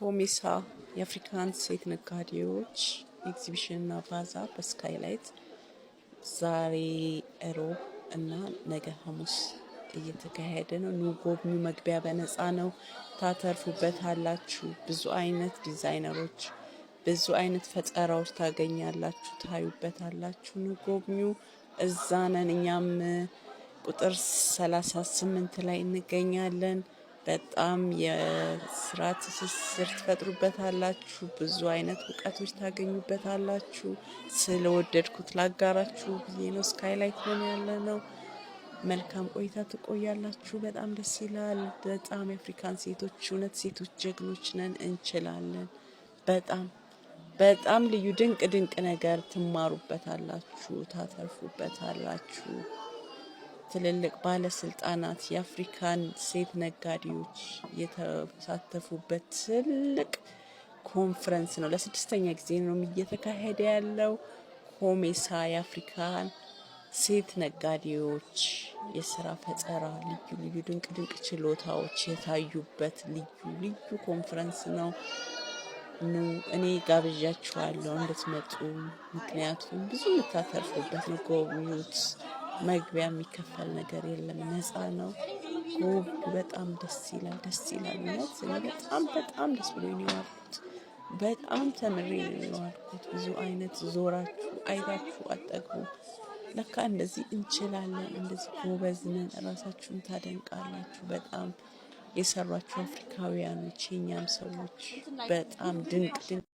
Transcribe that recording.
ኮሜሳ የአፍሪካን ሴት ነጋዴዎች ኤግዚቢሽንና ባዛር በስካይላይት ዛሬ እሮብ እና ነገ ሐሙስ እየተካሄደ ነው። ኑ ጎብኙ። መግቢያ በነፃ ነው። ታተርፉበታላችሁ። ብዙ አይነት ዲዛይነሮች፣ ብዙ አይነት ፈጠራዎች ታገኛላችሁ፣ ታዩበታላችሁ። ኑ ጎብኙ። እዛ ነን። እኛም ቁጥር 38 ላይ እንገኛለን። በጣም የስራ ትስስር ትፈጥሩበታላችሁ። ብዙ አይነት እውቀቶች ታገኙበታላችሁ። ስለወደድኩት ላጋራችሁ ብዬ ነው። ስካይላይት ነው ያለነው። መልካም ቆይታ ትቆያላችሁ። በጣም ደስ ይላል። በጣም የአፍሪካን ሴቶች እውነት ሴቶች ጀግኖች ነን፣ እንችላለን። በጣም ልዩ ድንቅ ድንቅ ነገር ትማሩበታላችሁ፣ ታተርፉበታላችሁ። ትልልቅ ባለስልጣናት የአፍሪካን ሴት ነጋዴዎች የተሳተፉበት ትልቅ ኮንፈረንስ ነው። ለስድስተኛ ጊዜ ነው እየተካሄደ ያለው። ኮሜሳ የአፍሪካን ሴት ነጋዴዎች የስራ ፈጠራ ልዩ ልዩ ድንቅ ድንቅ ችሎታዎች የታዩበት ልዩ ልዩ ኮንፈረንስ ነው። ኑ እኔ ጋብዣችኋለሁ እንድትመጡ። ምክንያቱም ብዙ የምታተርፉበት ነው። ጎብኙት። መግቢያ የሚከፈል ነገር የለም፣ ነፃ ነው። በጣም ደስ ይላል፣ ደስ ይላል። እውነት በጣም ደስ ብሎኝ ነው የዋልኩት። በጣም ተምሬ ነው የዋልኩት። ብዙ አይነት ዞራችሁ አይታችሁ አጠግቡ። ለካ እንደዚህ እንችላለን፣ እንደዚህ ጎበዝ ነን። ራሳችሁን ታደንቃላችሁ። በጣም የሰሯችሁ አፍሪካውያኖች፣ የኛም ሰዎች በጣም ድንቅ ድንቅ